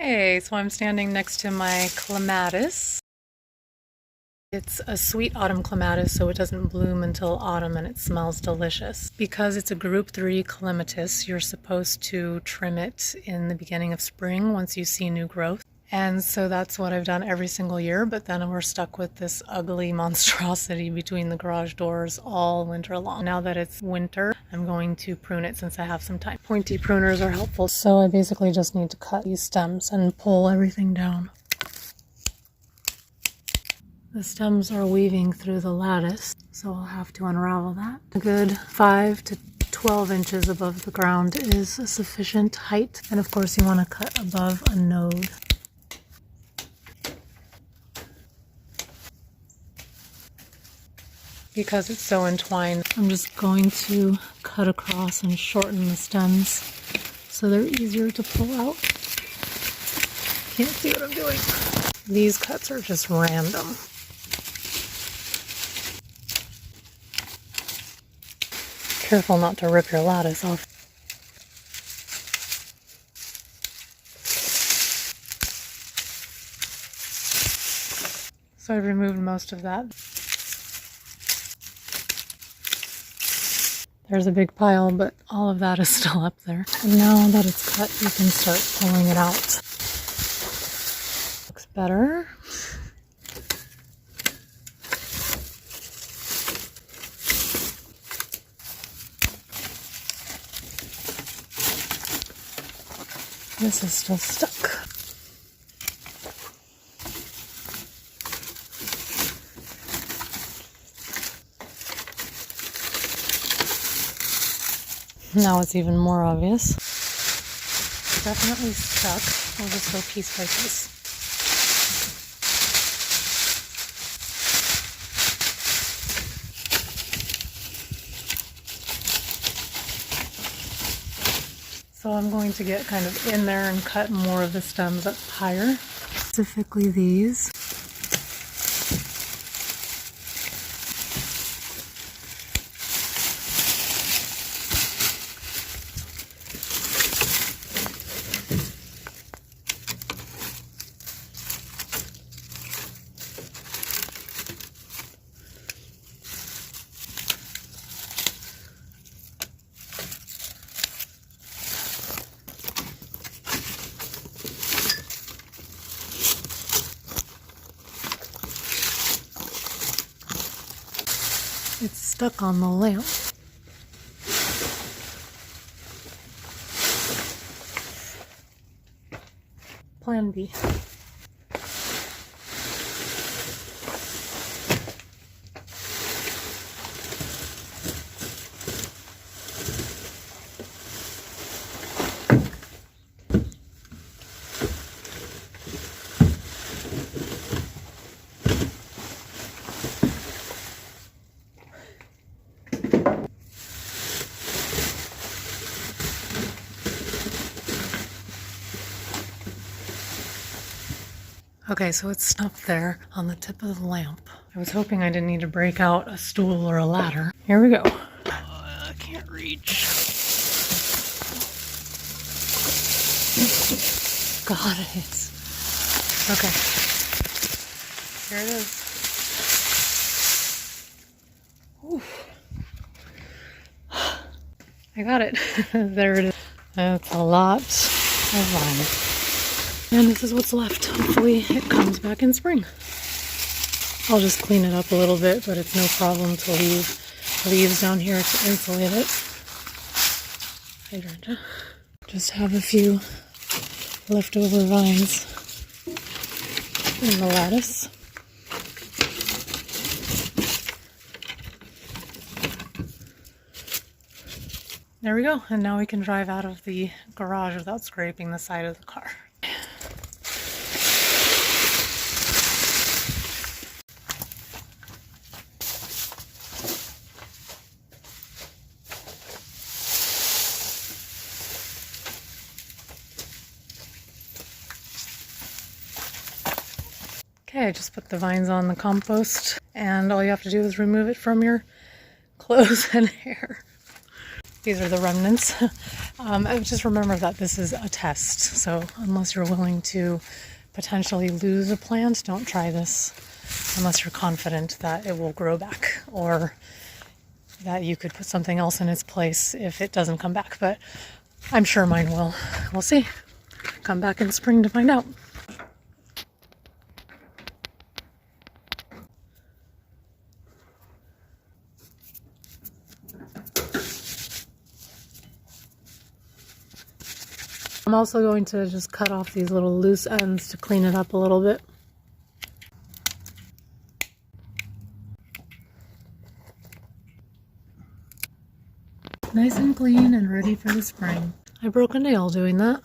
Hey, so I'm standing next to my clematis. It's a sweet autumn clematis, so it doesn't bloom until autumn and it smells delicious. Because it's a group 3 clematis, you're supposed to trim it in the beginning of spring once you see new growth. And so that's what I've done every single year, but then we're stuck with this ugly monstrosity between the garage doors all winter long. Now that it's winter, I'm going to prune it since I have some time. Pointy pruners are helpful, so I basically just need to cut these stems and pull everything down. The stems are weaving through the lattice, so I'll have to unravel that. A good 5 to 12 inches above the ground is a sufficient height, and of course you want to cut above a node. Because it's so entwined, I'm just going to cut across and shorten the stems so they're easier to pull out. Can't see what I'm doing. These cuts are just random. Careful not to rip your lattice off. So I've removed most of that. There's a big pile, but all of that is still up there. And now that it's cut, you can start pulling it out. Looks better. This is still stuck. Now it's even more obvious. Definitely stuck. We'll just go piece by piece. So I'm going to get kind of in there and cut more of the stems up higher, specifically these. It's stuck on the lamp. Plan B. Okay, so it's stuck there on the tip of the lamp. I was hoping I didn't need to break out a stool or a ladder. Here we go. I can't reach. Got it. Okay. Here it is. Oof. I got it. There it is. That's a lot of vine. And this is what's left. Hopefully it comes back in spring. I'll just clean it up a little bit, but it's no problem to leave leaves down here to insulate it. Hydrangea. Just have a few leftover vines in the lattice. There we go. And now we can drive out of the garage without scraping the side of the car. Okay, I just put the vines on the compost, and all you have to do is remove it from your clothes and hair. These are the remnants. Just remember that this is a test. So unless you're willing to potentially lose a plant, don't try this unless you're confident that it will grow back or that you could put something else in its place if it doesn't come back. But I'm sure mine will. We'll see. Come back in spring to find out. I'm also going to just cut off these little loose ends to clean it up a little bit. Nice and clean and ready for the spring. I broke a nail doing that.